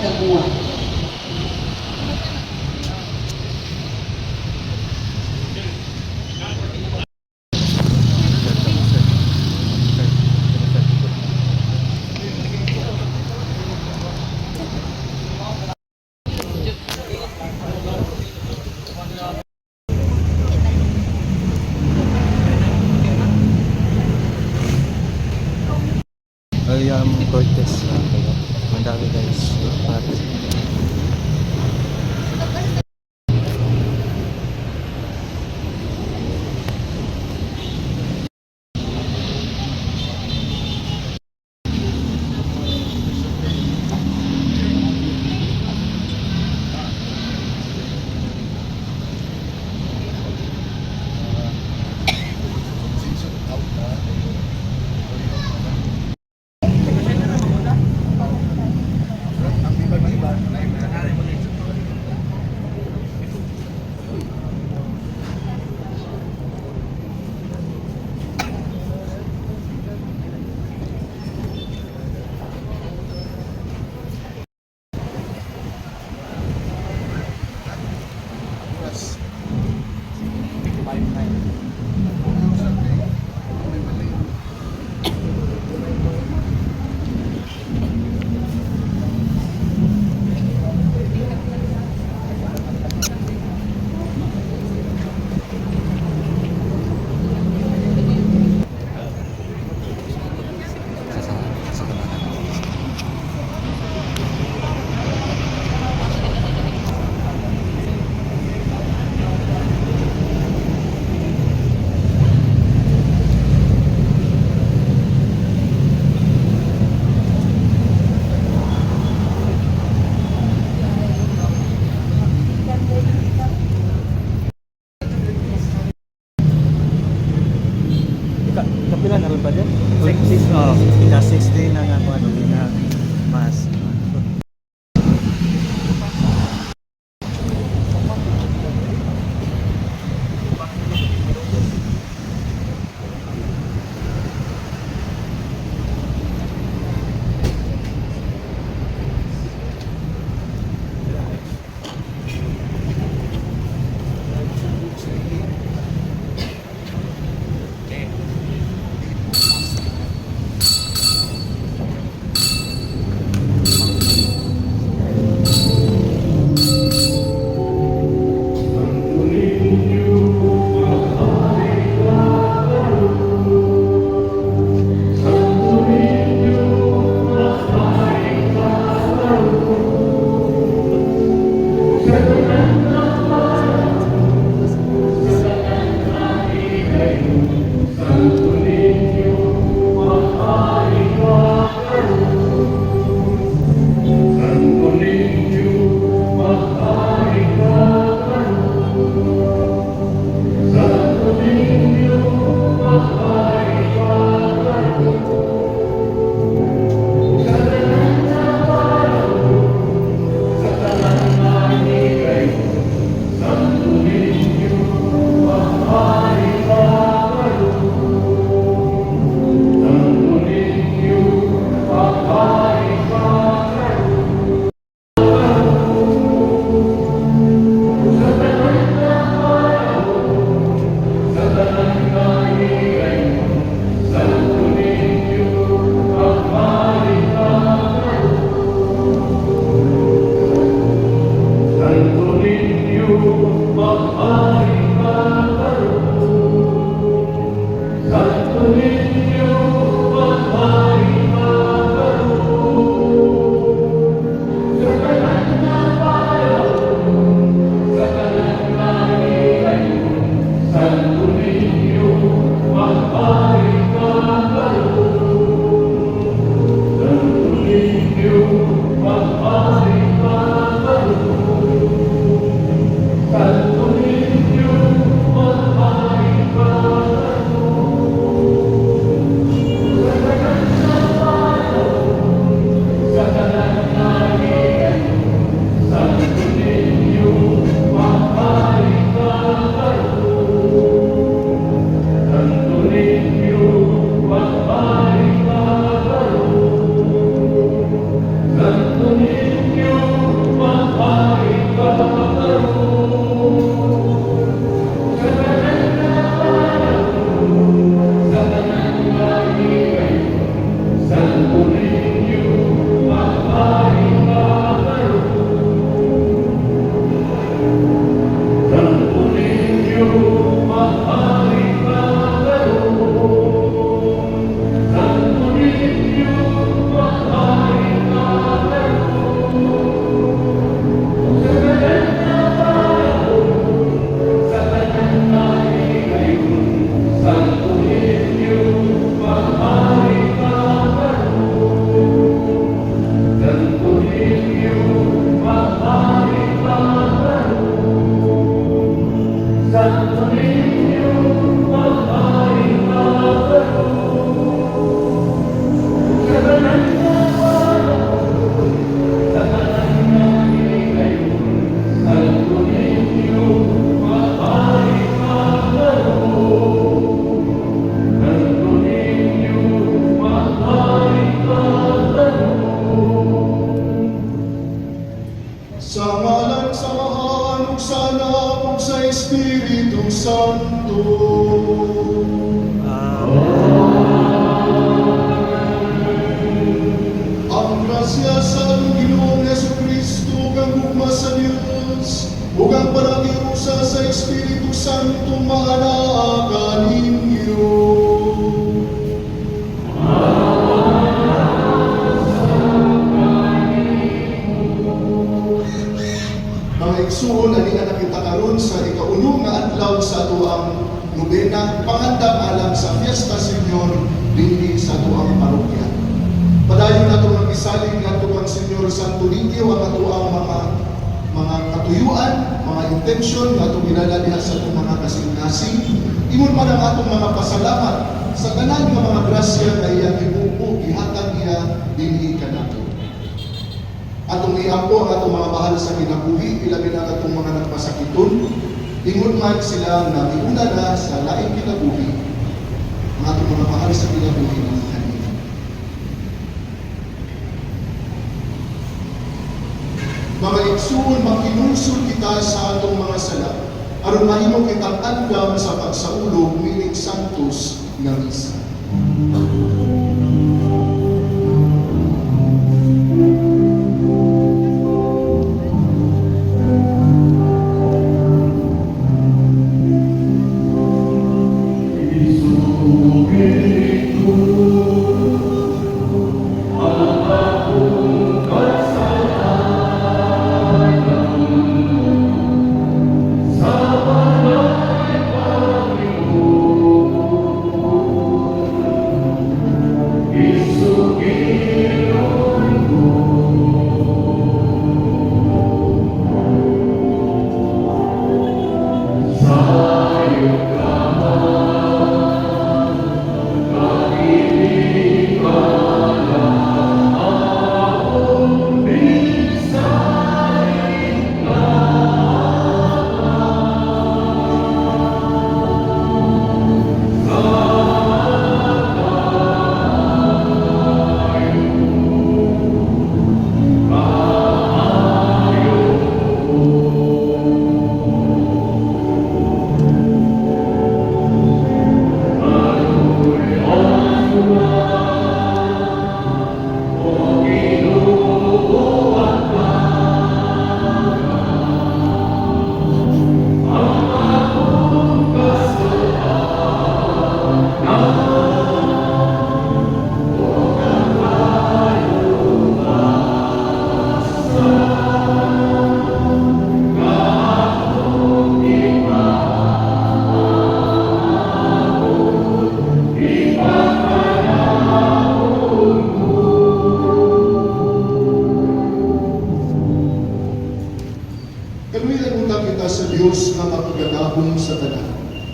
Nagbuwa. Cortez. Ang dami guys. Igsuon ani nga nakita karon sa ikaulo nga adlaw sa atuang nobena pangandam alang sa Fiesta Señor dinhi sa atuang parokya. Padayon nato magisalig ngadto kang Señor Santo Niño ang atuang mga katuyuan, mga intensyon nga atong ginala diha sa atong mga kasing-kasing. Ingon pa ang atong mga pasalamat sa tanan nga mga grasya nga iyang gibuo gihatag niya dinhi kanato. Atong iampo ang atong mga bahal sa kinabuhi, ilabi na atong mga nagpasakiton. Ingon man sila na iuna na sa laing kinabuhi, ang atong mga bahal sa kinabuhi ng kanina. Mga igsuon, makinungsod kita sa atong mga sala, aron mahimo kitang andam sa pagsaulog mining santos nga misa.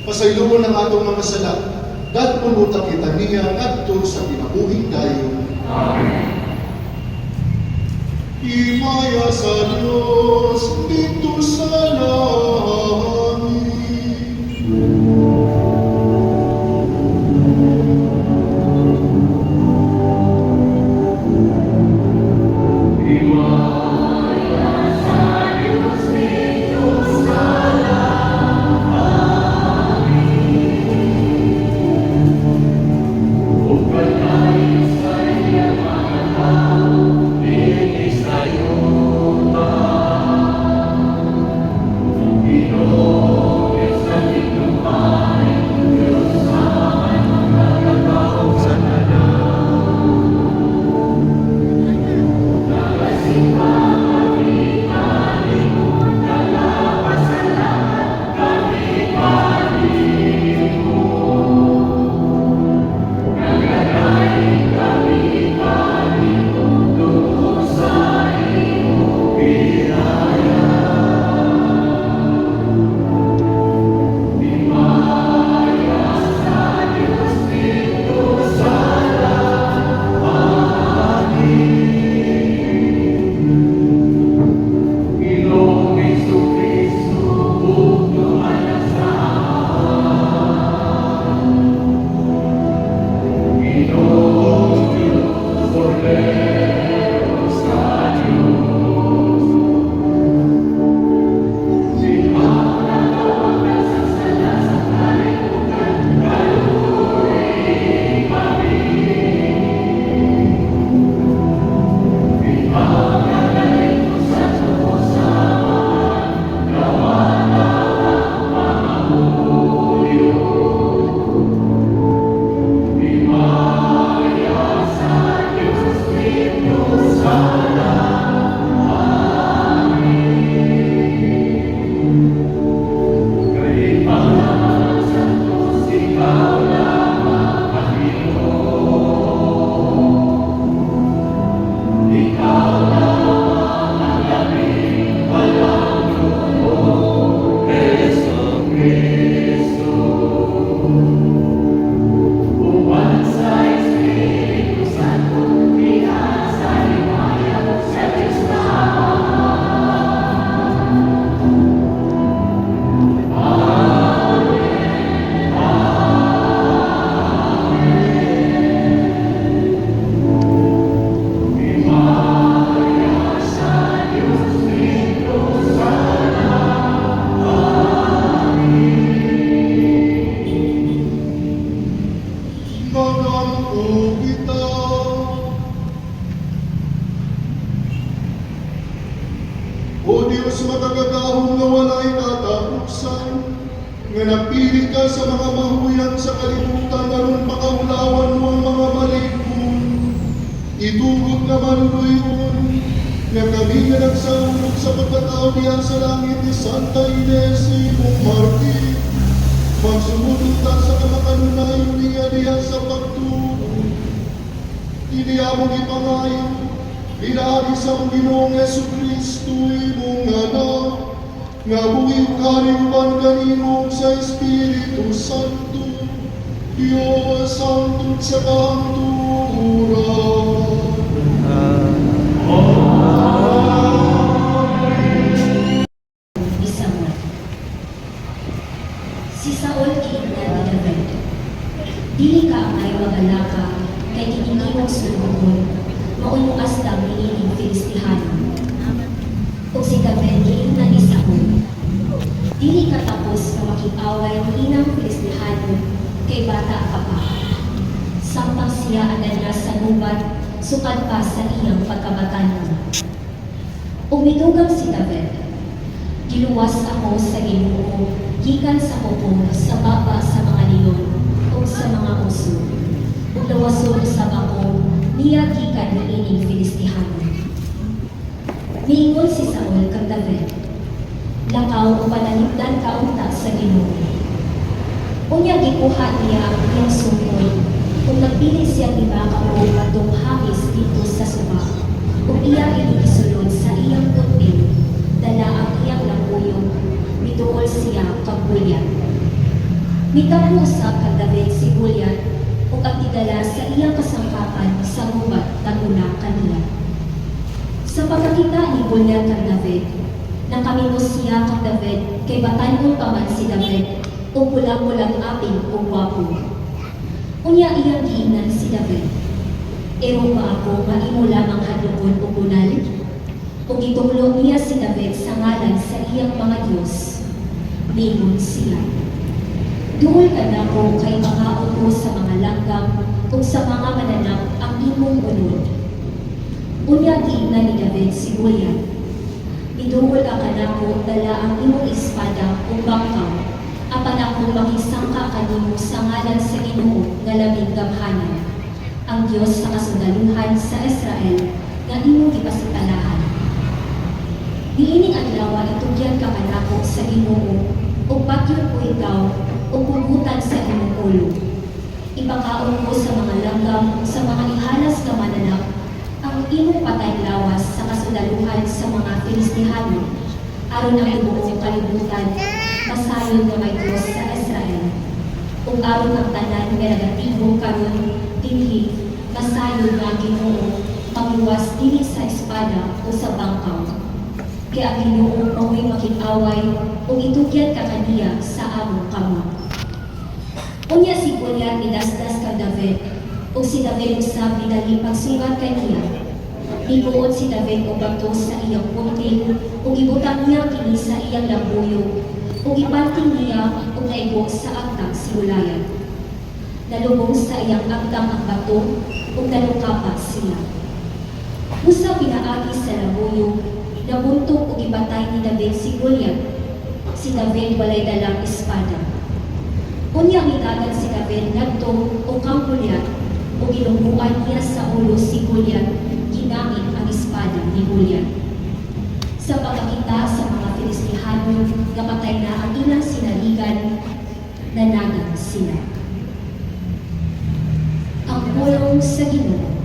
Pasayloon ang atong mga sala, datpon utang kita niya ngadto sa kinabuhing dayon. Amen. Himaya sa Diyos dito sa langit. Ino O Diyos makagagahong na wala'y katapusan, nga napili ka sa mga mahuyan sa kalibutan aron pakaulawan mo ang mga malikon. Itugod naman doon, nga kami nga nagsaulog sa pagkatao diyan sa langit ni Santa Ines imong Martir. Magsumunod ta sa kamakanunayon niya diya sa pagtuo. Iniya mong ipangayo, pinari sa Ginoong Jesucristo imong anak, nga buwing kalimban kanimo sa Espiritu Santo, Diyos Santo sa kanturan. Si Saul kiingnan ni David. Dili ka amay magalaka, kay kinigimong sulubon, maunuas lang niining Filistihano. O si David kiingnan ni Saul. Dili ka tapos na makipaway ni inang Filistihano, kay bata ka pa. Sampang siya anad na sa nubat, sukad pa sa iyang pagkabatanon. Umidugang si David. Giluwas ako sa Ginoo, gikan sa pupong, sa baba sa mga leon, o sa mga uso. Ug lawason sa bako, niya gikan ni ining Filistihano. Niingon si Saul kang David, lakaw o panalipdan kaunta sa Ginoo. Unya gikuha niya ang iyang sungkol, kung nagpili siya iba kao atong hangis dito sa suba, kung iya inigisulod sa iyang kutil, dala ang iyang lamuyong, mituol siya kag Goliat. Mitapo sa kag David si Goliat, ug ang tidala sa iyang kasangkapan sa gubat taguna kanila. Sa pagkakita ni Goliat kag David, nakamimos siya kag David, kay batan-on pa man si David, ug pulang-pulang aping ug gwapo. Unya iyang giingnan si David, ero ba ako maimo lamang hadlokon ug bunal? Ug gitulong niya si David sa ngalan sa iyang mga Diyos. Mingon siya, duol ka na ko kay pangaon ko sa mga langgam ug sa mga mananap ang imong unod. Unya giingnan ni David si Goliat, iduol ka kanako dala ang imong espada ug bangkaw, apan ako makisangka kanimo sa ngalan sa Ginoo nga labing gamhanan, ang Diyos sa kasundaluhan sa Israel nga imong gipasipalahan. Diining adlaw itugyan ka kanako sa Ginoo, ug bagyon ko ikaw, ug pugutan sa imong ulo. Ipakaon ko sa mga langgam, sa mga ihalas ka mananap, ang imong patay lawas sa kasundaluhan sa mga Filistihano, aron ang buong kalibutan, masayon nga may Diyos sa Israel. Ug aron ang tanan nga negatibo karon dinhi, masayon nga Ginoo, pangluwas dili sa espada o sa bangkaw. Kaya ang Ginoo mao'y makit-away o itugyan ka kaniya sa among kamot. Unya si Goliat nilasdas kang David, o si David usab nidali pagsugat kaniya. Iguod si David o bato sa iyang punting, o gibutang niya kini sa iyang lambuyo, o gipanting niya o naigo sa agtang si Goliat. Nalubong sa iyang agtang ang bato, o nalungkapat siya. Usa pinaagi sa lambuyo, nabuntog o gibatay ni David si Goliat. Si David walay dalang espada. Unya mitagan si David ngadto o kang Goliat, o ginungguan niya sa ulo si Goliat, ginamit ang espada ni Goliat. Sa pagkakita sa mga Filistihano, napatay na ang ilang sinaligan, nanagang sila. Ang pulong sa Ginoo.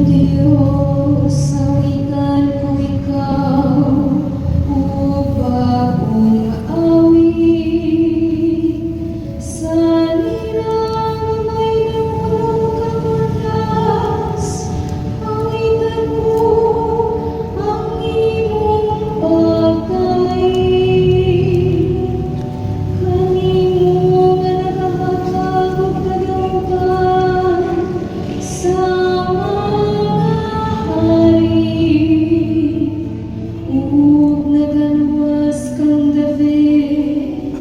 Diyos, sawitan ko ikaw, upang awit. Sa nilang may namulong kapatas, awitan ko ang imong pagkain. Kanimo nga nakahatag og kadaugan sa mga hari, ug nagaluwas kang David,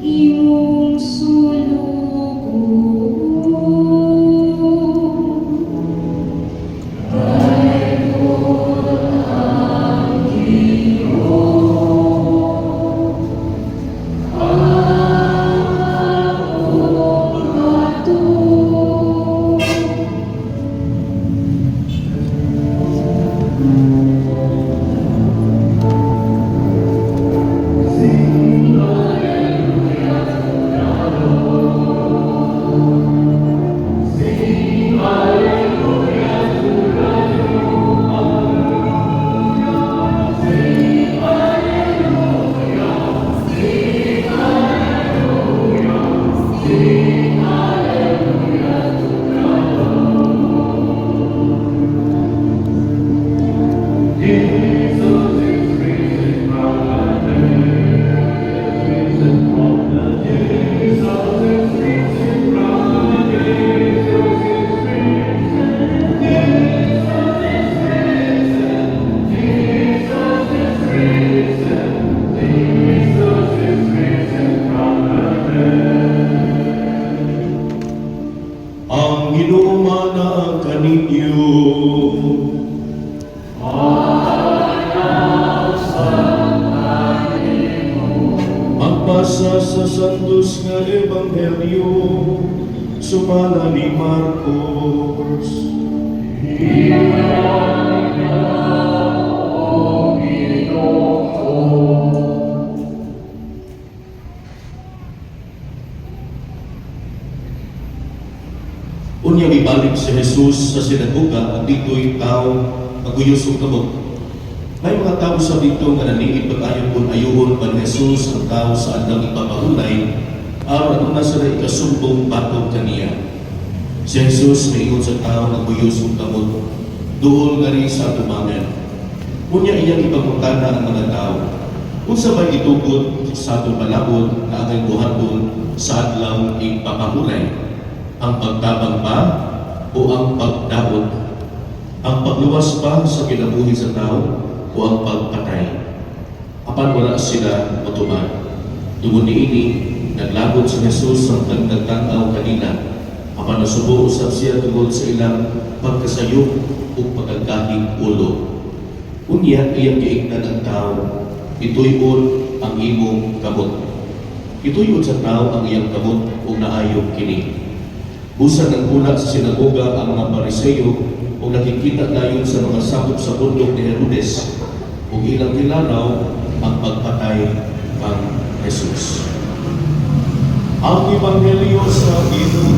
imong sulugon. Dayon ang Ginoo, akong bato. Ang Ginoo na kaninyo. Magpasa sa santos nga ebanghelyo sumala ni Marcos. Unya ibalik si Jesus sa sinagoga at dito'y tao aguyos og kamot. May mga tao sa dito nga naningid pag-ayon kung ayuhon pa ni Jesus ang tao sa adlang ipapahulay aron na sa ikasumbong batog kaniya. Si Jesus maingon sa tao nga aguyos og kamot duol nga rin sa tumangan. Unya iyang ipangutana ang mga tao. Unsa ba itugod sa atong panahon na atong buhaton sa adlang ipapahulay? Ang pagtabang ba o ang pagdaot? Ang pagluwas ba sa kinabuhi sa tao o ang pagpatay? Apan wala sila matuman. Tungod niini, naglabot si Jesus ang nagtagtanaw kanina. Apan nasubo usab siya tungod sa ilang pagkasayop o pagkagahing ulo. Unya iyang giingnan ang tao, ituyon ang imong kamot. Ituyon sa tao ang iyang kamot o naayog kini. Busan ng hula sa sinagoga ang mga Pariseyo o nakikita dayon sa mga sakop sa bundok ni Herodes o ilang kilalaw ang pagpatay ng Jesus. Ang Ebanghelyo sa Ginoo.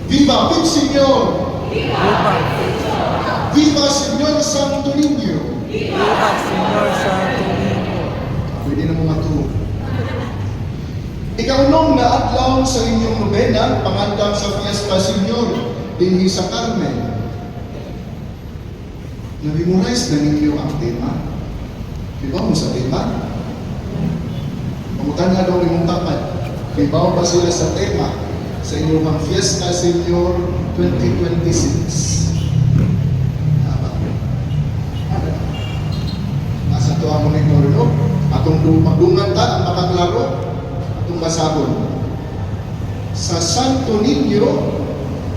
Viva Pig Señor! Viva Señor Santo Niño! Viva Señor Santo Niño. Pwede na mo matuo. Ikaunong na adlaw sa inyong nobena, pangandam sa Fiesta Señor, dinhi sa Carmen. Na-memorize na ninyo ang tema. Diba mo sa tema? Pamutan nga daw nimong tapat. Diba ba sila sa tema sa inyong Fiesta Señor 2026? Asa to ang monitor, no? Atong magdungan ta ang makaklaro, atong basahon. Sa Santo Niño,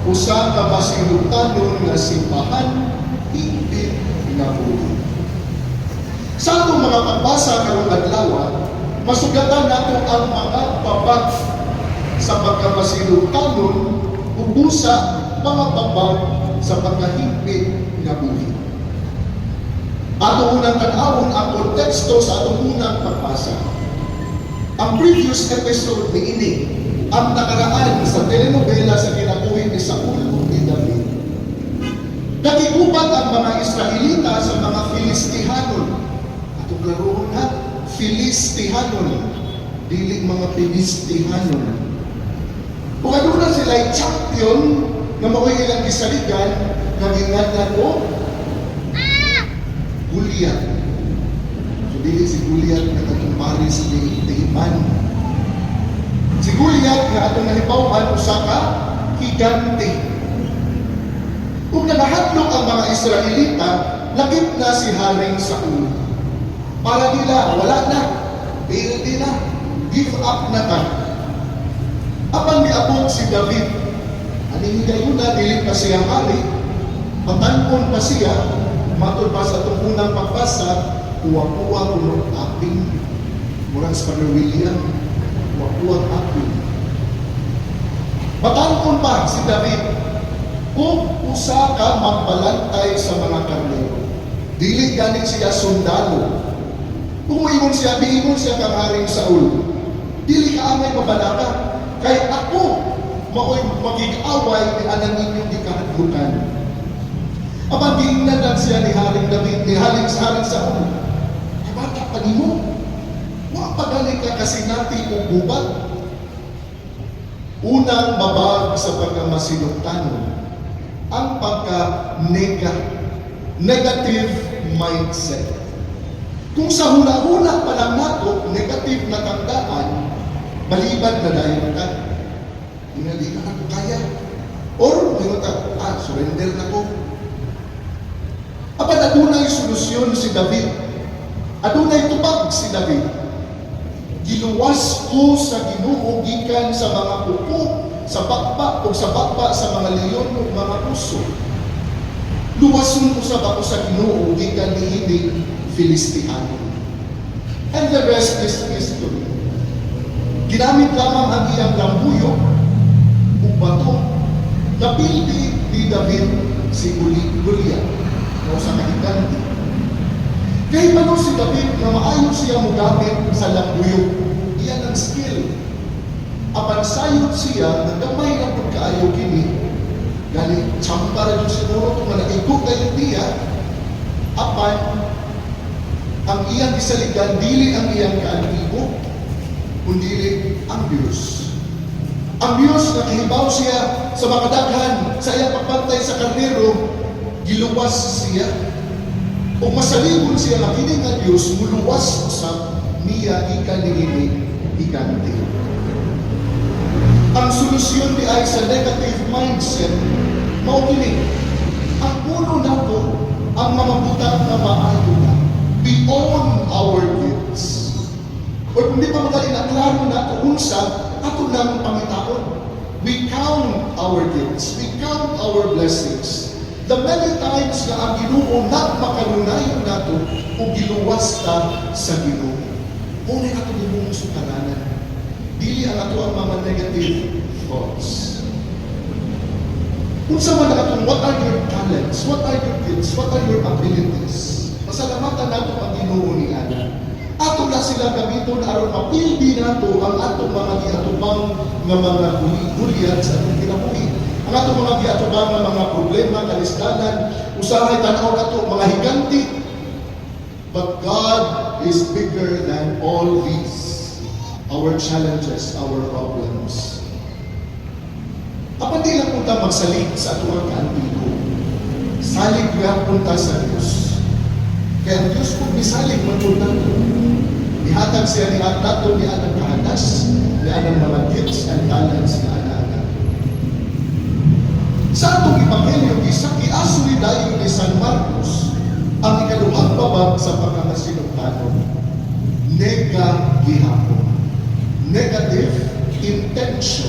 usa ka basilutanon nga simbahan, higit nga buhi. Sa atong mga pagbasa karong adlaw, masugatan nato ang mga babag sa pagkabasilutanon, ubusa mga babag sa pagkahigit nga buhi. Ato unang tanawon ang konteksto sa atong unang pagbasa. Ang previous episode ni ini, ang nakaraan sa telenovela sa kinabuhi ni Saul ug ni David. Nakigubat ang mga Israelita sa mga Filistihanon. Atong laruhon ha, Filistihanon, dili mga Filistihanon. Kung ano na sila'y champion na makoy ilang gisaligan, nagingan ko, Goliath. So dili si Goliath na katumpari sa Tihiman. Si Goliath na atong nahibawan usa ka higante. Kung nakahatlok ang mga Israelita, lakip na si Haring Saul. Para nila, wala na. Pwede na. Give up na ka. Apang miabot si David, aning gayon na dilit pa siya hari, patankon pa siya, matod pa sa itong unang pagbasa, kuwa-kuwa kunong aping, murang Spanish William, kuwa-kuwa aping. Patankon pa si David, kung usa ka magbalantay sa mga karnero, dili ganing siya sundalo. Kung ingon siya, biingon siya kang Haring Saul, dili ka amay mabalaka, kay ako mao'y magig-away ni anang inyong gikahadlukan. Abang giingnan lang siya ni Haring David, ni Haring Saul, ay bata pa nimo, wapagaling ka kasi natin o gubat. Unang babag sa pagkamasinuktanon, ang pagka-negative mindset. Kung sa hula-hula pa lang nato, negative na tandaan, malibad na dahil ka. Hindi na ako kaya. Or, surrender na ko. Aba, adunay solusyon si David. Adunay tupag si David. Giluwas ko sa Ginoo gikan sa mga kuko, sa bakba o sa bakba sa mga leyon o mga puso. Luwasun ko sa bako sa Ginoo gikan ni hindi Filistihano. And the rest is history. Ginamit lamang ang iyang lambuyo o bato. Napildi ni David si Goliath o sa kahiganti. Kaya paano si David na maayon siya mugamit sa lambuyo? Iyan ang skill. Apan sayot siya na gamay na pagkaayo kini, gani tsampa rin siguro kung nanaigog kayo niya, apan ang iyang isaligan, dili ang iyang kaantibo, kundi ang Diyos. Ang Diyos na kahibaw siya sa makadaghan sa iyang pagbantay sa karnero, giluwas siya. O masalibon siya na kining ang Diyos, muluwas sa niya ikanti. Ang solusyon di ay sa negative mindset, maukinig. Ang puno nato, ang mamabutang na maayo na, beyond our gifts. O kung di pa magaling na klaro na unsa, ato lang pangitaon. We count our gifts. We count our blessings. The many times na ang Ginoo na makalunayon nato o giluwas ta sa Ginoo. Muna ato Ginoo sukaranan. Dili ang ato ang mga negative thoughts. Kung sa mga atong, what are your talents? What are your gifts? What are your abilities? Pasalamatan nato ang Ginoo ni Ana. Ato na sila gamiton aron mapildi nato ang atong mga giatubang nga mga Goliath sa atong kinabuhi. Ang atong mga giatubang nga mga problema, kalisdanan, usahay tanaw nato mga higanti. But God is bigger than all these. Our challenges, our problems. Apan di lang punta magsalig sa atong kaantigo. Salig nga punta sa Diyos. Kaya ang Diyos kung misalig magpunta ko. Ihatag siya ni nato ni anang kahanas, ni anang mga gifts and talents ni ana-ana. Sa atong Ebanghelyo, iasuli dayon ni San Marcos ang ikaduhang babag sa pagkakasinugtanon. Negative intention.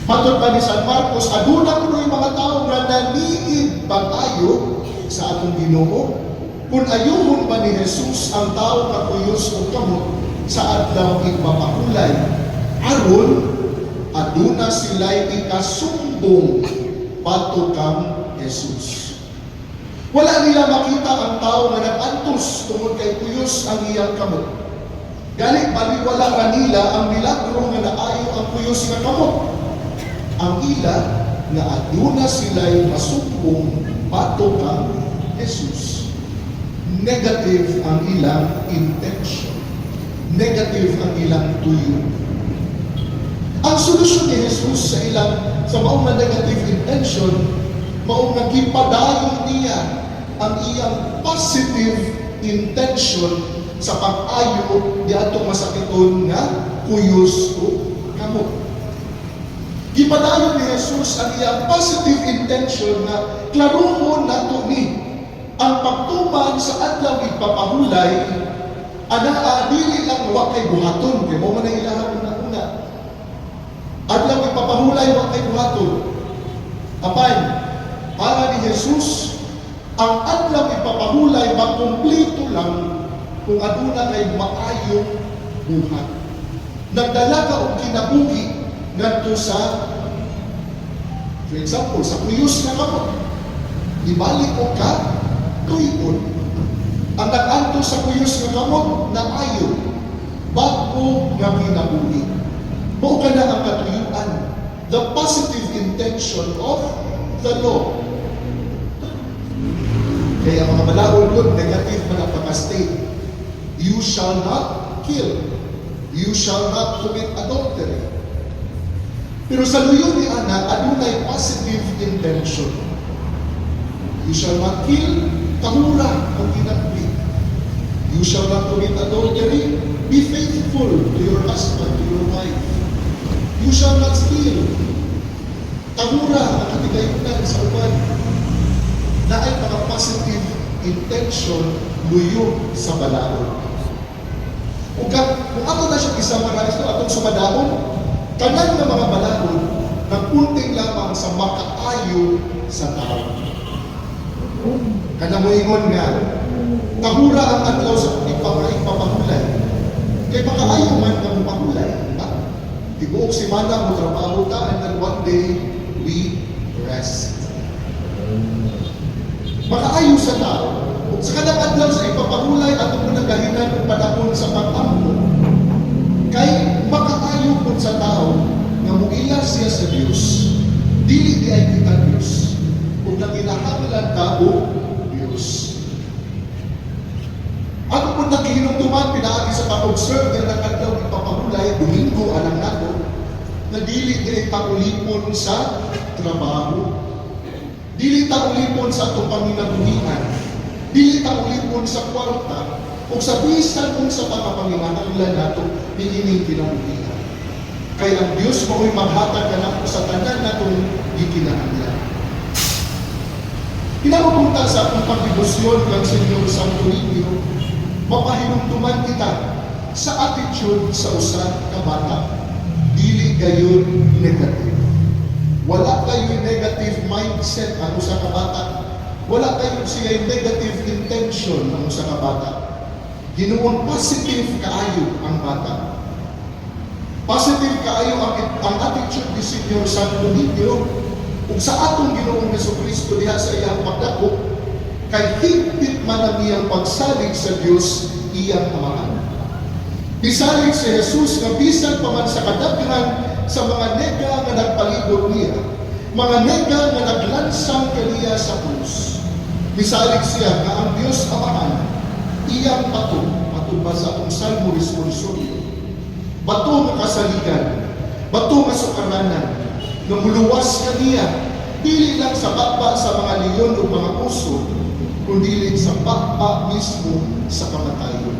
Matod pa ni San Marcos, aduna kuno yung mga tao na naniid pag-ayo sa atong Ginoo. Kung ayuhon pa ni Jesus ang tao na kuyos o kamot sa adlaw ipapahulay, aron aduna sila'y ikasumbong pato kang Jesus. Wala nila makita ang tao na nag-antos tungod kay kuyos ang iyang kamot. Gani baliwala kanila ang milagro nga naayo ang kuyos nga kamot. Ang ila nga aduna sila'y masumpong bato kang Jesus. Negative ang ilang intention. Negative ang ilang tuyo. Ang solusyon ni Jesus sa maong na negative intention, maong nagipadayon niya ang iyang positive intention sa pag-ayo di atong masakiton nga kuyos o kamot. Gipadayon ni Jesus ang iyang positive intention na klaruhon nato ni ang pagtuman sa adlaw ipapahulay ana dili lang wa kay buhaton kay mo man ang ilahang una. Adlaw ipapahulay wa kay buhaton. Apan para ni Jesus ang adlaw ipapahulay makumpleto lang kung aduna kay maayong buhat. Nagdala ka og kinabuhi ngadto sa, for example, sa kuyos nga kamot. Ibalik ko ka, tuyon. Ang nag-anto sa kuyos nga kamot na ayo, bago nga kinabuhi. Mao ka na ang katuyuan, the positive intention of the law. Kaya mga balaod yun, negative man ang pagka-state. You shall not kill. You shall not commit adultery. Pero sa luyo ni Ana, adunay positive intention. You shall not kill, kahura ang ginagbi. You shall not commit adultery, be faithful to your husband, to your wife. You shall not steal. Kahura ang katigayunan sa uban. Na ay mga positive intention luyo sa balaod. Kung ato na siya isamarais na atong sumadahon, kanan ng mga balaod, nagpunting lamang sa makaayo sa tao. Kanang moingon nga, kahura ang adlaw sa ipapahulay. Kaya makaayo man ka mo pahulay. Tibuok si Mana mo trabaho ta, and then one day, we rest. Makaayo sa tao. Sa kanang adlaw sa ipapahulay at ang nagahinan ng panahon sa pag-ampo, kay makaayo po sa tao nga muila siya sa Diyos, dili di ay kita Diyos, kung naginahanglan ka o Diyos. Ako po nakihinumduman, pinaagi sa pag-observe na nag-adlaw ipapahulay, Domingo, alam nato, na dili di ay taulipon sa trabaho, dili taulipon sa itong panginabuhian, dili taulipon sa kwarta, o sa bisan kung sa pagkapanginahanglan nato, hihining kinabuhian. Kaya ang Diyos mao'y maghatag na nato sa tanan natong gikinahanglan. Pinapupunta sa akong pagdibusyon ng Senyor Santo Niño, mapahinumduman kita sa attitude sa usa ka bata. Dili gayon negative. Wala kayo negative mindset ang usa ka bata. Wala kayo siya negative intention ang usa ka bata. Ginoon positive kaayo ang bata. Positive kaayo ang attitude ni Senyor Santo Niño ug sa atong Ginoong Jesucristo diha sa iyang pagdako kay higpit man ang iyang pagsalig sa Dios iyang amahan. Bisalig si Jesus nga bisan pa man sa kadaghan sa mga nega nga nagpalibot niya, mga nega nga naglansang kaniya sa krus. Bisalig siya nga ang Dios amahan iyang bato, ba sa atong Salmo Responsorio, bato nga kasaligan, bato nga sukaranan, nga muluwas kaniya, dili lang sa bakba sa mga leon o mga uso, kundi sa bakba mismo sa kamatayon.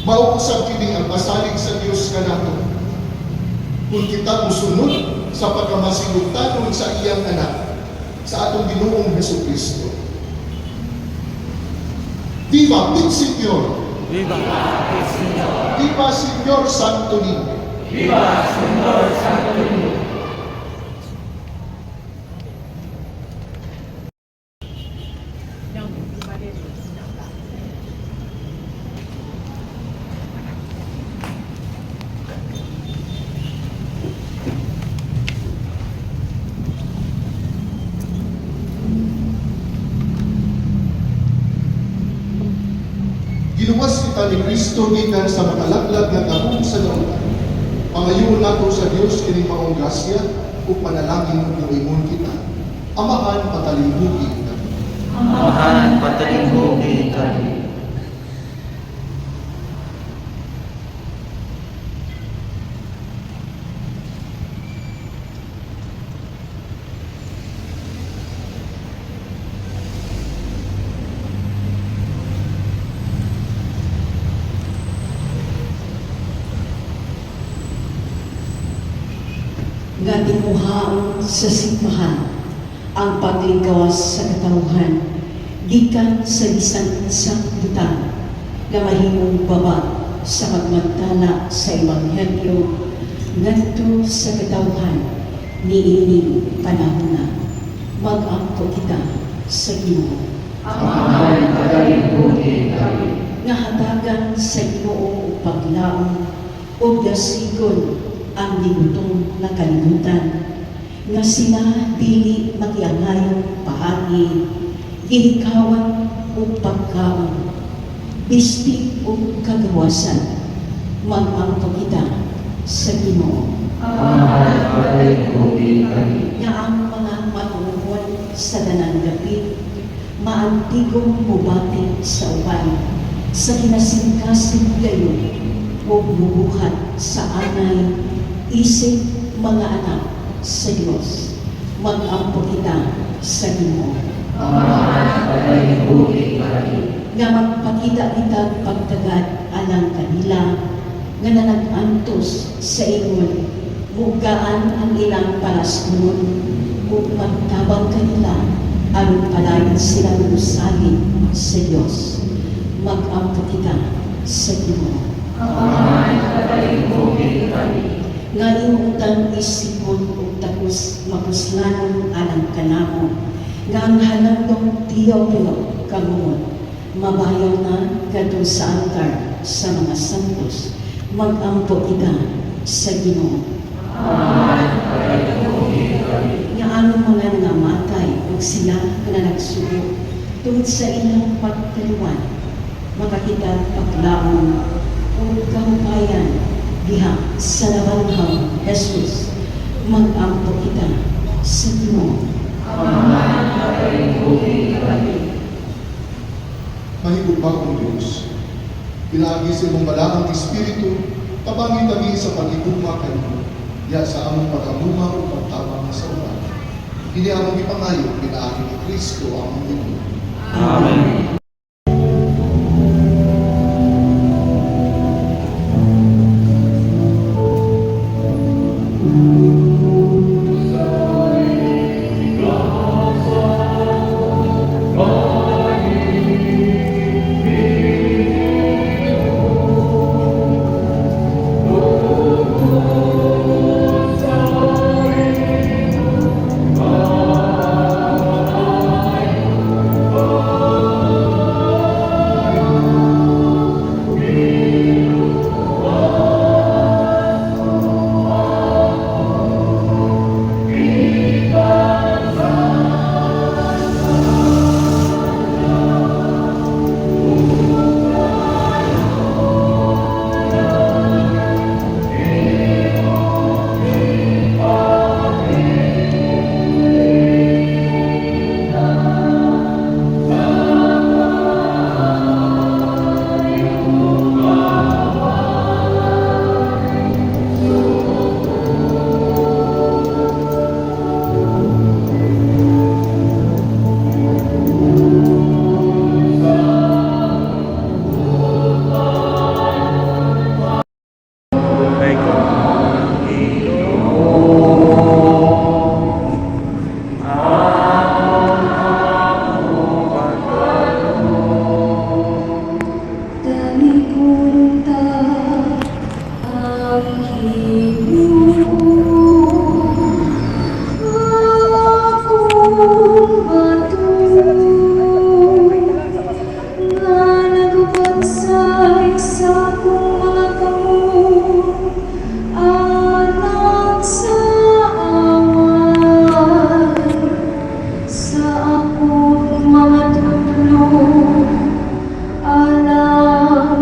Mauusap kini ang pasalig sa Dios kanato. Kung kita musunod sa pagkamasinugtanon sa iyang anak, sa atong Ginoong Jesucristo. Viva Pit Señor! Viva el Señor! Viva Señor Santo Niño! Viva Señor Santo Niño! giluwas kita ni Kristo gikan sa makalaglag nga tabong sa nautan. Pangayoon nato sa Dios kini maong grasya ug panalangin nga imong kita. Amahan patalimbugi kami. Amahan patalimbugi kami. Nga timuhaon sa simbahan ang paglinggawas sa katauhan gikan sa bisan isang butang nga mahimong baba sa pagmantala sa Ebanghelyo ngadto sa katauhan niining panahon na mag-ampo kita sa Ginoo. Amahan patalimbugi kami. Nga hatagan sa Ginoo og paglaom ug dasigon ang libutong na kalibutan nga sila dili magiangayong paagi gihikawan ug pagkaon bisti ug kagawasan mag-ampo kita sa Ginoo. Amahan patalimbugi kami. Nga ang mga manuhon sa danang gabi maantigong mubati sa uban sa kinasingkasing gayon ug bubuhat sa anay isip mga anak sa Diyos. Mag-ampo kita sa Ginoo. Amahan patalimbugi kami. Nga magpakita kita pagtagad alang kanila nga nanag-antos sa ingon mugaan ang ilang paraskunon ug magtabang kanila aron palayon silang usalin sa Diyos. Mag-ampo kita sa Ginoo. Amahan patalimbugi kami. Nga imutang isipon ug tapos mapuslanon alang kanamo nga ang hanapdong Teopilo kamumon mabayaw na kadto sa altar sa mga santos. Mag-ampo kita sa Ginoo. Amahan patalimbugi kami. Nga anong mga nangamatay ug sila nga nagsugo tungod sa ilang pagtaliwan makakita paglaom ug kahupayan diha sa labanghang Jesus. Mag-ampo kita sa Ginoo. Amahan patalimbugi kami. Mahigugmakong Diyos, pinaagi sa imong malaking Espiritu, tabangin kami sa pagigugma kanimo, ya sa among pagkamuma o pagtabang sa ulan. Kini among ipangayo, pinaagi ni Kristo ang among Ginoo. Amen. Sa akong mga tulong, alam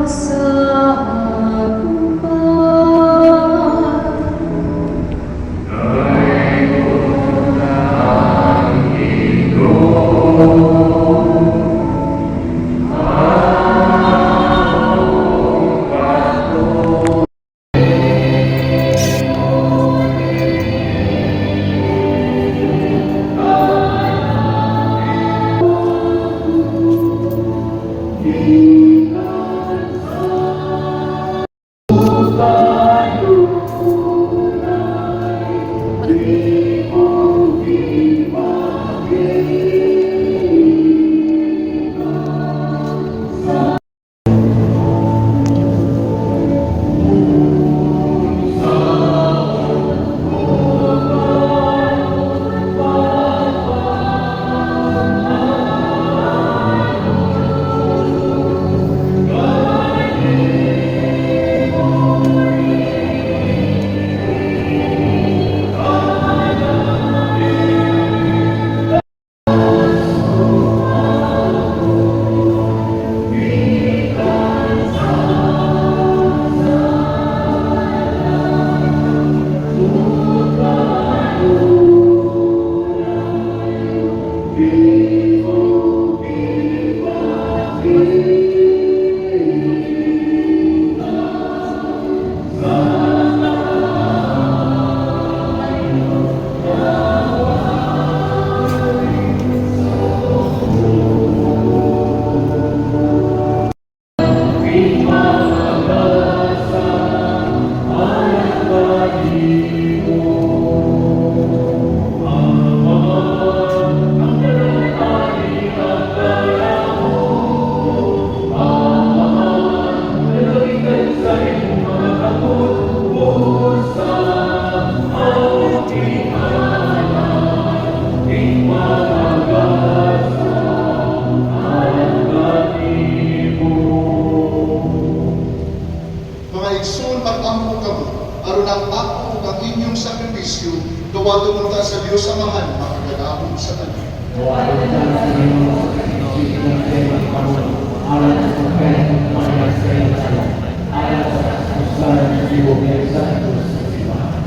ang inyong sakripisyo, gawa mo ta sa Diyos Amahan, makagalabog sa tanan. Gawain ka sa Panginoon, isigang kayo at Panginoon, alam sa kayo ng mga sa iyo tayo, alam sa kasalan ng ibog ng Santos sa Simbahan.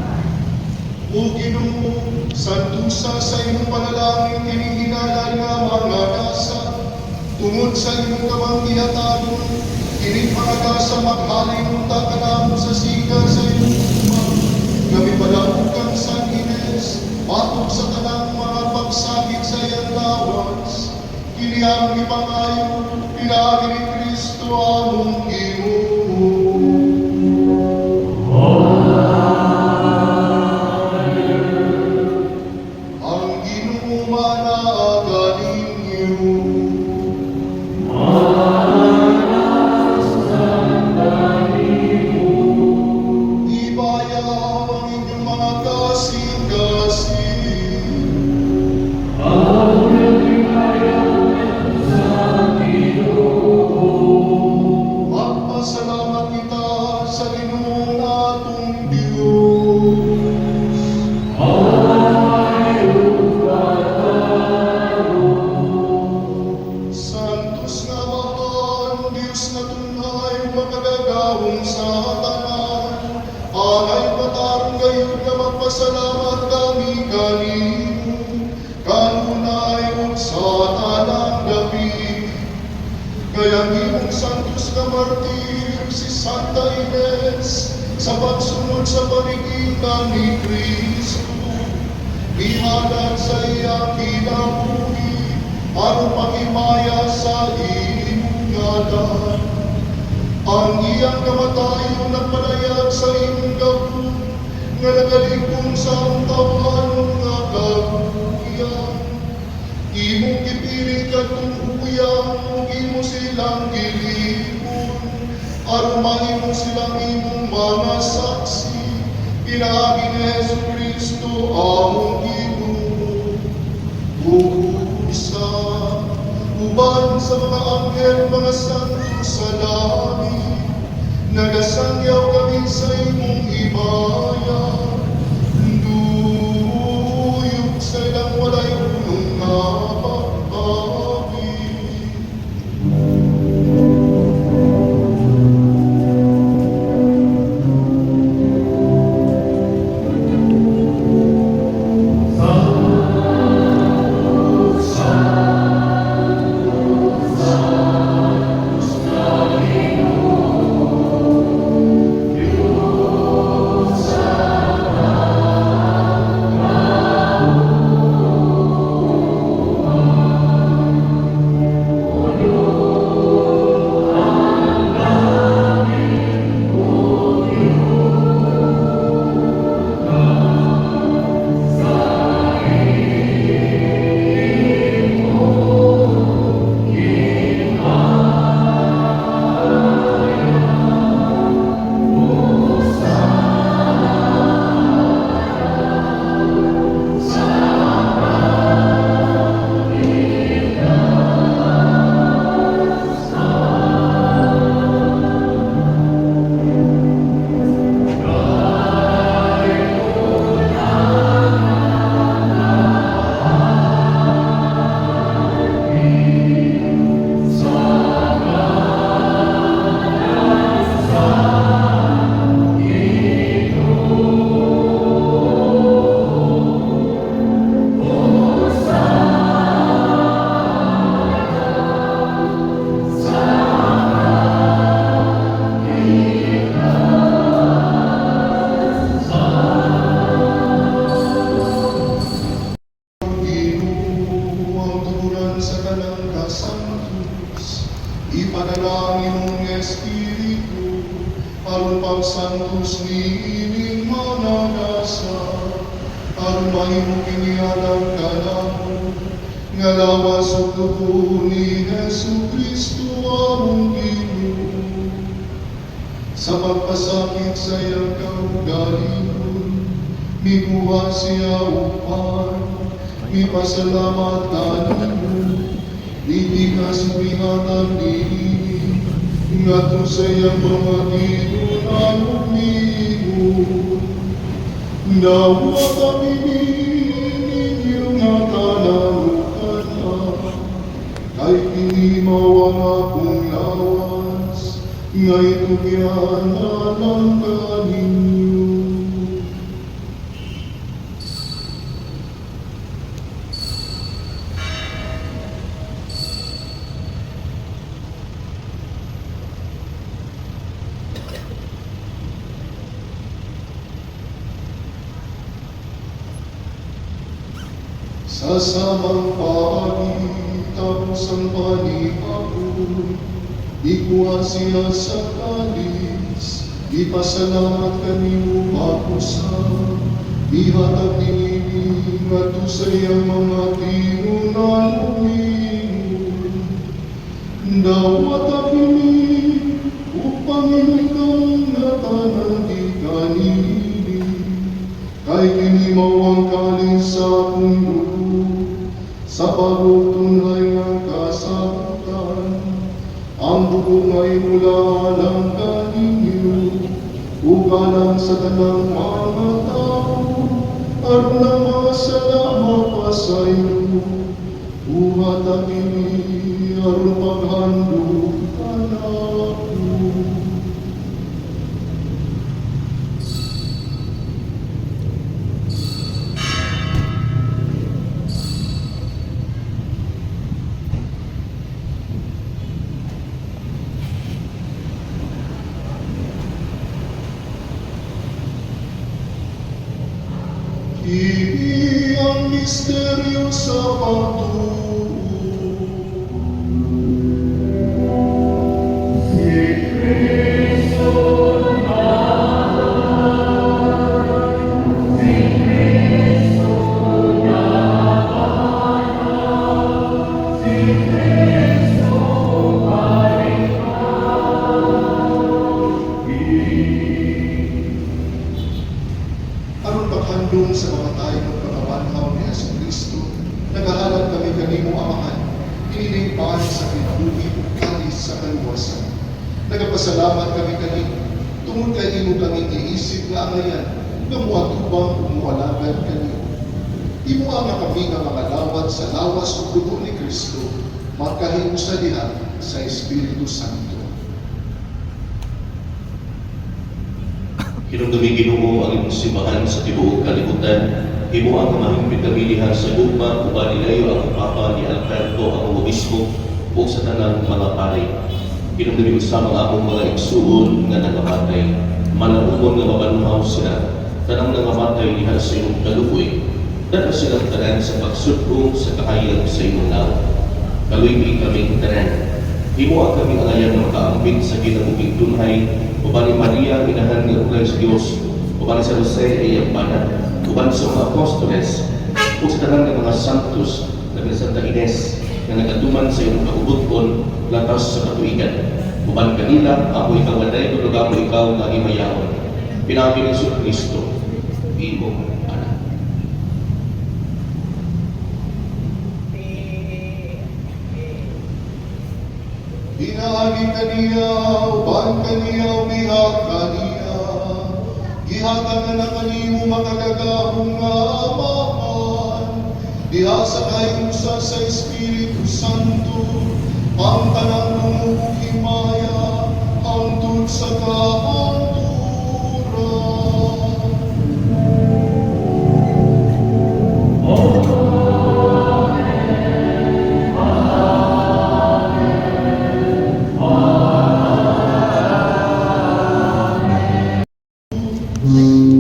O Ginoo, santusa sa imong panalangin, hinihinala nga mga kasa, tungod sa imong kamang ihatagong, kining mga kasa maghalin mong takanamo sa siga sa imong umang, kami palahog kang San Ines, patog sa tanang mga pagsakit sa iyang lawas, kiniyang ipangayo, pinagi ni Kristo among Ginoo. Ang Ginoo managaling niyo. Ibayaw ang inyong mga kasing-kasing. Magpasalamat kita sa Ginoong atong Diyos. Santos nga mahal, Diyos na tunay, makagagawong sa tanan. Alay patarong gayon na magpasalamat kami kanino. Kanunay ug sa tanang gabi. Kaya imong santos nga martir si Santa Ines sa pagsunod sa panigitan ni Kristo. Ihanan sa iyang kinabuhi aron pangimaya sa imong ngalan. Ang iyang kamatayon nagpalayag sa imong gabong nga nagaligong sa untawan nga kaguyan. Imong gipilit kadtong uyang ug imo silang gilipon aron mahimo silang imong mga saksi. Pinagi ni Jesucristo among Ginoo. Busa uban sa mga anghel, mga santo sa langit, nagasangyaw kami sa imong ibaya. Duyok sa ilang walay unong nga pag-abi. Ipanalangin mong Espiritu, aron pagsantos ni ining managasa, aron mahimong kinihalang kanamo, nga lawas ug dugo ni Jesucristo among Ginoo. Sa pagpasakit sa iyang kaugalingon, mikuha siya upan, mipasalamat kanimo. Hindi ka sumihatan din, nga to sa iyang mga tinunang umiingon. Nawa kami ninyo nga kanamukan na, kay kinimawa nga kong lawas, ngay tugyan na lang kaninyo. Sa samang paagitapos ang panihapon, ikuha siya sa kalis, ipasalamat kanimo ako sa ihatag dinibing at sa iyang mga tinunan umingon. Dawat akini upang ikaw natanan di kanini, kay kinimaw ang kalis sa mundo, sa pagtunay ng kasabutan, ang bubong ay mula lang kaninyo, ugalang sa tanang mga tao, aron na masalama pa sa iyo, uhat ang ini, aron paghandog ka na ako. Kini ang misteryo sa pagtuo. Si Kristo aron paghandong sa mga tayo ng pagkabanhaw ni Yesu Kristo, nagahalap kami kanimo Amahan, iniling paan sa kinabuhi ug kalis sa kaluwasan. Nagapasalamat kami kanimo, tungod kay imo kami giisip nga angayan, nga muatubang ug mualagad kanimo. Imo ang kami nga mga lawat sa lawas ug dugo ni Kristo, magkahimo sa diha sa Espiritu Santo. Kinundumi Ginoo ang imong simbahan sa tibuok kalibutan. Imo ang kamahingpit kamilihan sa gugma, uban nilayo ang Papa ni Alberto ang obispo ug sa tanang mga pari. Kinundumi usab ang among mga igsuon nga nagamatay. Malaumon nga mabanhaw sila. Tanang nangamatay diha sa imong kaluoy. Dala silang tanan sa pagsudong sa kahayag sa imong naw. Kaluoy kaming tanan. Imo ang kaming angayan nga makaambit sa kinabukid tunhay, uban ni Maria, inahan ng ulan sa Diyos, uban sa Jose, iyang bana, uban sa mga apostoles, ug sa tanan ng mga santos, na Santa Ines, na nagatuman sa iyong kagubuton, latas sa katuigan. Uban kanila, ako ikaw waday, tulog ako ikaw na imayaon. Pinabi ng Yesu Kristo, imong anak. Inaagi kaniya, uban kaniya, umihak kaniya. Gihatag na kanimo makagagahong nga Amahan. Diha sa kayusa sa Espiritu Santo, ang tanang numuhimaya, hangtod sa kaanturan. Amen.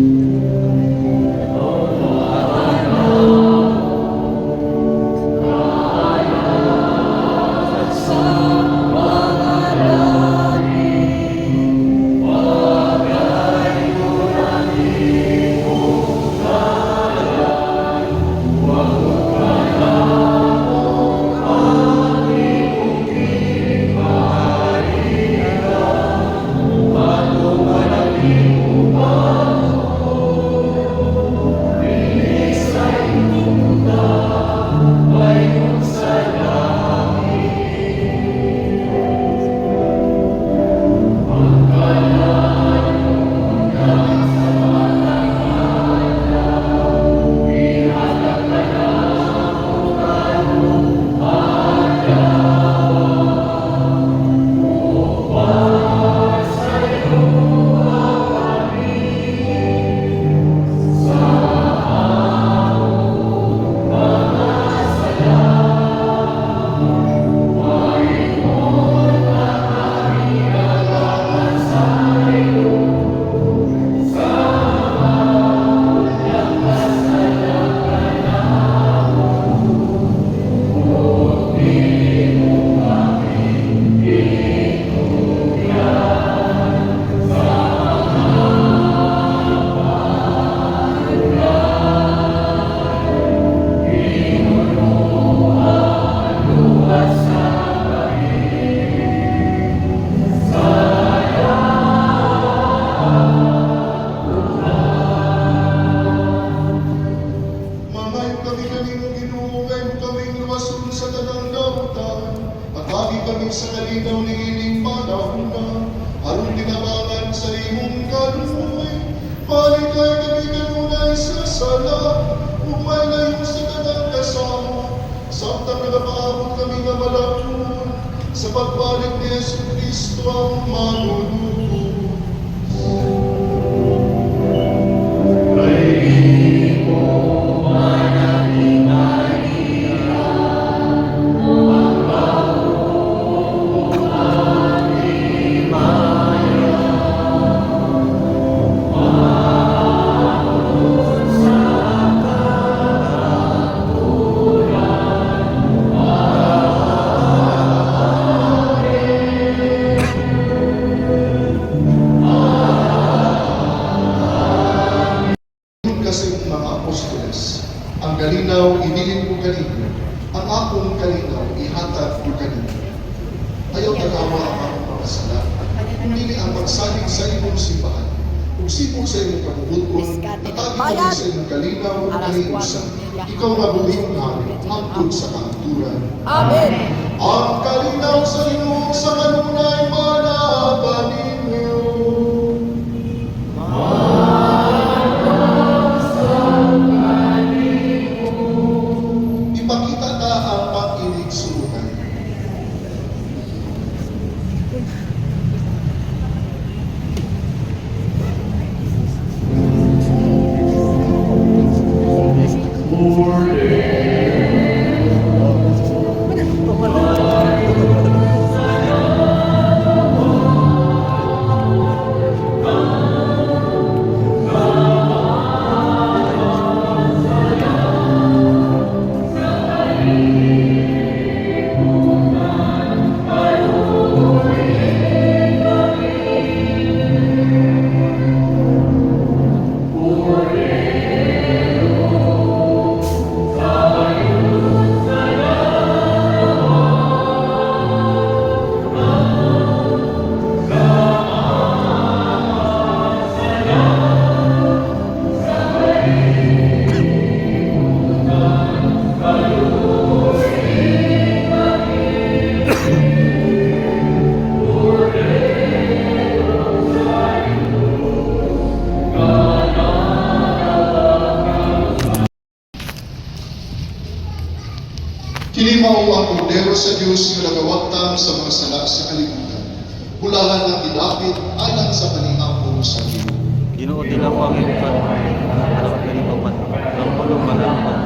may kanunay sa sala, umay na yung sa kanang kasama, samtang nagapaabot kami nga malapun, sa pagbalik ni Yesu Cristo ang manunubos. Kasi mga apostoles, ang kalinaw ibilin ko kanino, ang akong kalinaw ihatag ko kanino. Ayaw tagawa ang akong pagkasala, kundi ang pagsalig sa imong simbahan. Kung sipog sa imong kabubuton, atagi kami sa imong kalinaw o kalimusan. Ikaw mabuting namin, hangtod sa kaangturan. Amen. Ang kalinaw sa imong sa kanunay manabanin niyo. Ipakita ta ang pag-ibig surugan. Kini mao ang kordero sa Dios nga nagawagtam sa mga sala sa kalibutan. Bulahan ng gidapit alang sa paningambong sa Dios. Ginoo din ako ang iyong dapat kalipapan. Ang pulong malaman.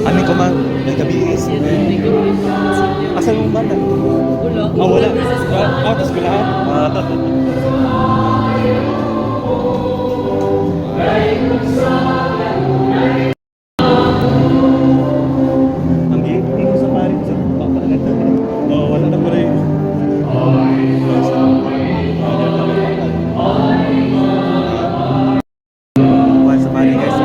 Amin ko man, may kabihis. Asan mong bata? Wala. Ah, wala. Tapos ko lahat. Ang hindi ko sa parin sa papalat. Oh, wala na pala yun. Wala sa parin guys.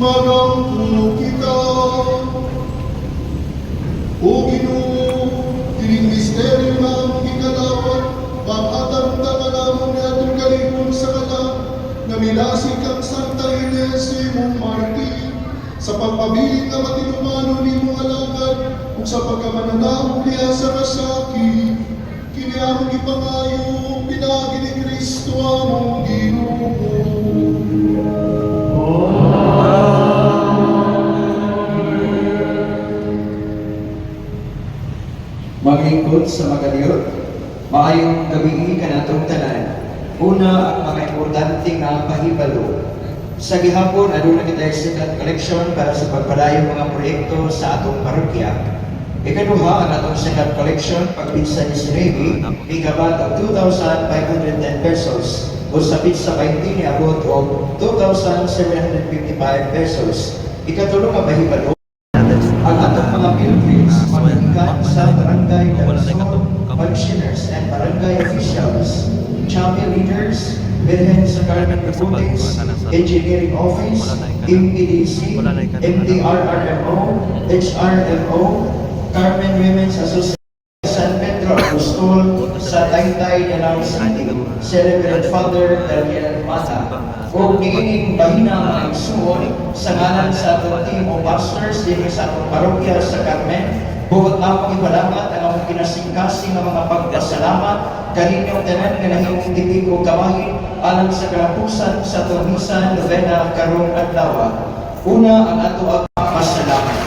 magampo kita. O Ginoo, kining misteryo nga among gikalawat, pag-atamtaman namon ni atong kalipon sa kalang, na milasig ang Santa Ines imong martir, sa pagpabiling nga matinumano ni mong alagad, kung sa pagkamananaw niya sa kasaki, kini among ipangayo, pinagi ni Kristo among Ginoo. Maglingkod sa magaliyot, maayong gabi kanatong tanan. Una, ang mga importante nga pahibalo. Sa gihapon, aduna kita second collection para sa pagpadayon mga proyekto sa atong parokya. Ikaduha, ang atong second collection pagpinsa ni Sinebi, higabag ang 2,510 pesos o sa pizza 20 ni abot o 2,755 pesos. Ikatulong ang pahibalo, ang atong mga pilgrims, maningkan sa barangay Dalson, pensioners and barangay officials, champion leaders, bilhin sa Carmen Republics, Engineering Office, MPDC, MDRRMO, HRMO, Carmen Women's Association, San Pedro Apostol, sa Taytay Danao City, Celebrate Father Daniel Mata, o niining bahina mga igsuon sa ngalan sa atong team of pastors din sa atong parokya sa Carmen, buot namang ipalamat ang among kinasingkasing ng mga pagpasalamat kaninyong tanan nga nahimong tipig o gawain alang sa kalapusan sa atong misa novena karong adlaw. Una, ang ato ang pasalamat.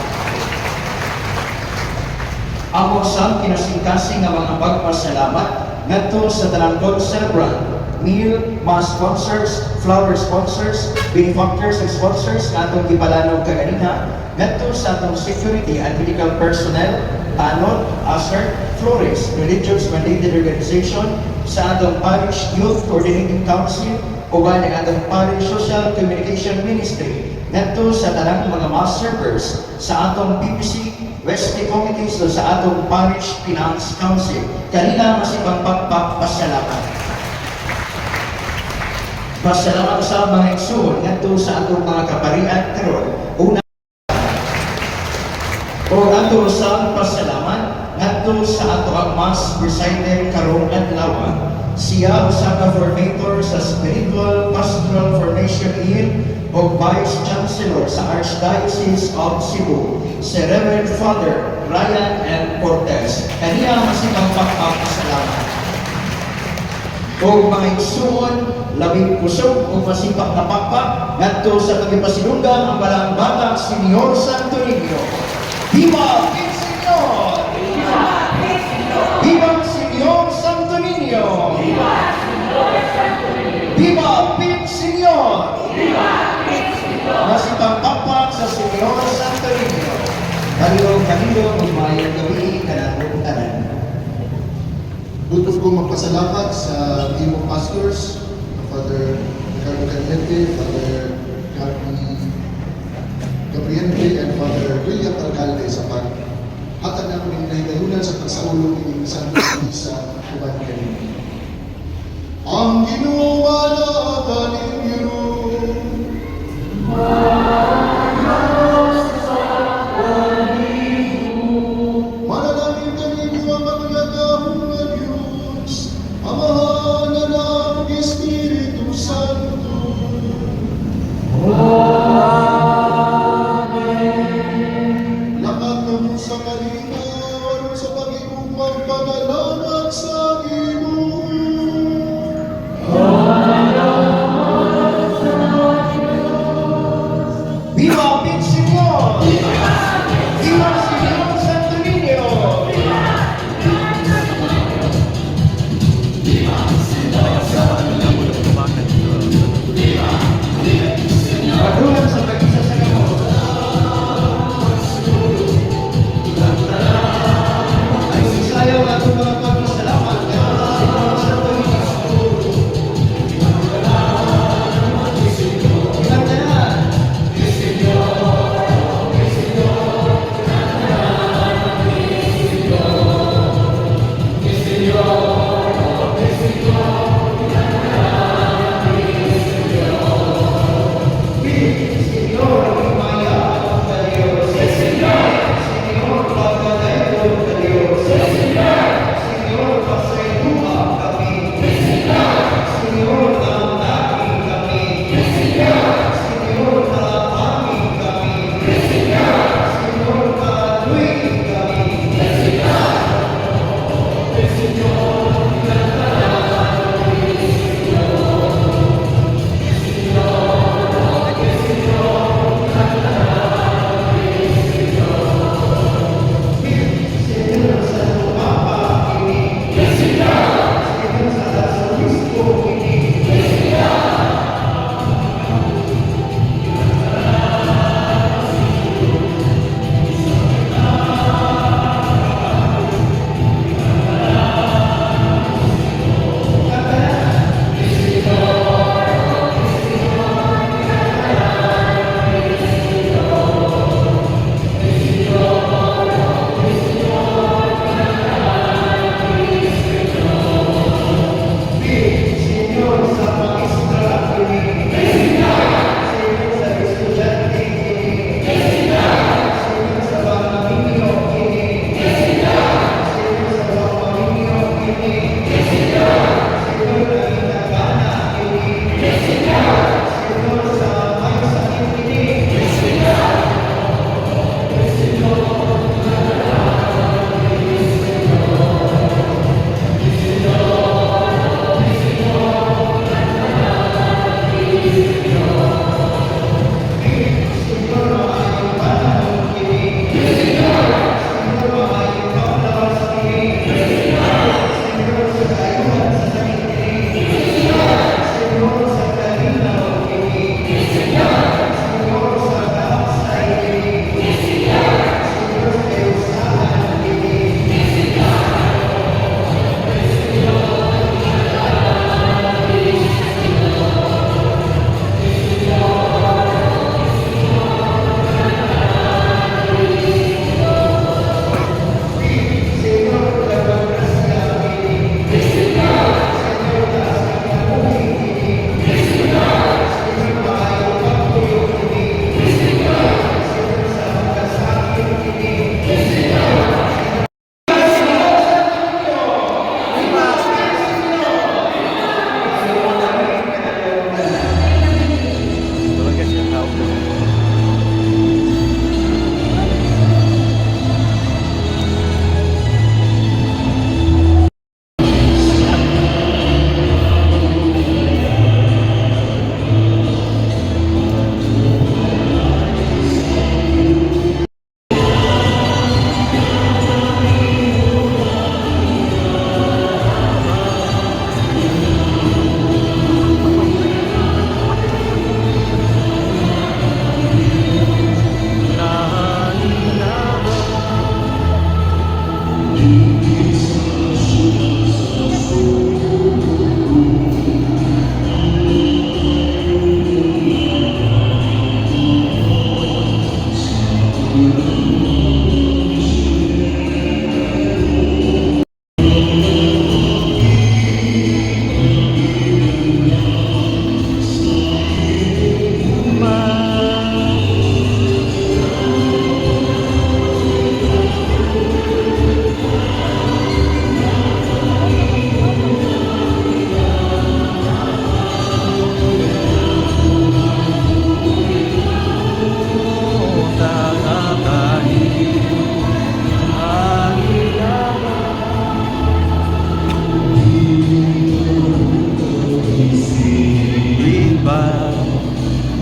Amo sa kinasingkasing ng mga pagpasalamat ngadto sa tanang celebrant, meal, mass sponsors, flower sponsors, benefactors and sponsors nga atong gipalanog kaganina, ngadto sa atong security and medical personnel, tanod, ASERT, Flores, Religious Mandated Organization, sa atong Parish Youth Coordinating Council, o ba ng atong Parish Social Communication Ministry, ngadto sa tanang mga mass servers, sa atong PPC, Wesley Committees, o sa atong Parish Finance Council. Kanina masibang pagpapasalamat. Pasalamat sa mga igsoon ngadto sa atong mga kaparian karon. Una, o ato sa pasalamat ngadto sa ato ang mass presiding karong adlaw. Siya usa ka formator sa Spiritual Pastoral Formation Unit o Vice Chancellor sa Archdiocese of Cebu, si Reverend Father Ryan M. Cortez. Kaniya masibang pagpapasalamat. O mga igsuon, labing kusog o masipag na pakpak, ngadto sa kagipasinunggan ang balang-balang Senyor Santo Niño. Viva el Señor! Viva el Señor! Viva el Señor Santo Niño! Viva el Señor Santo Niño! Viva el Señor! Viva el Señor! Masipag pakpak sa Senyor Santo Niño. Kanilo, umayang gabi, kanatong tanan. Gusto ko magpasalamat sa team of pastors, Father Ricardo Caliente, Father Gabriente, and Father William Alcalde sa paghatag na kong hinahigayunan sa pagsaulong ng Santo Misa Kuban kanina. Ang ginawa na kaninyo, manalangin kami ang matulagahong na Diyos, Amahan na ng Espiritu Santo. Lakat ng sa kalinawan sa pag-ibig magpagalamat sa Ginoo. Talaga siya tao.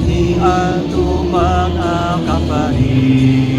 Ni ato mga kapanian.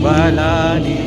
Wala ni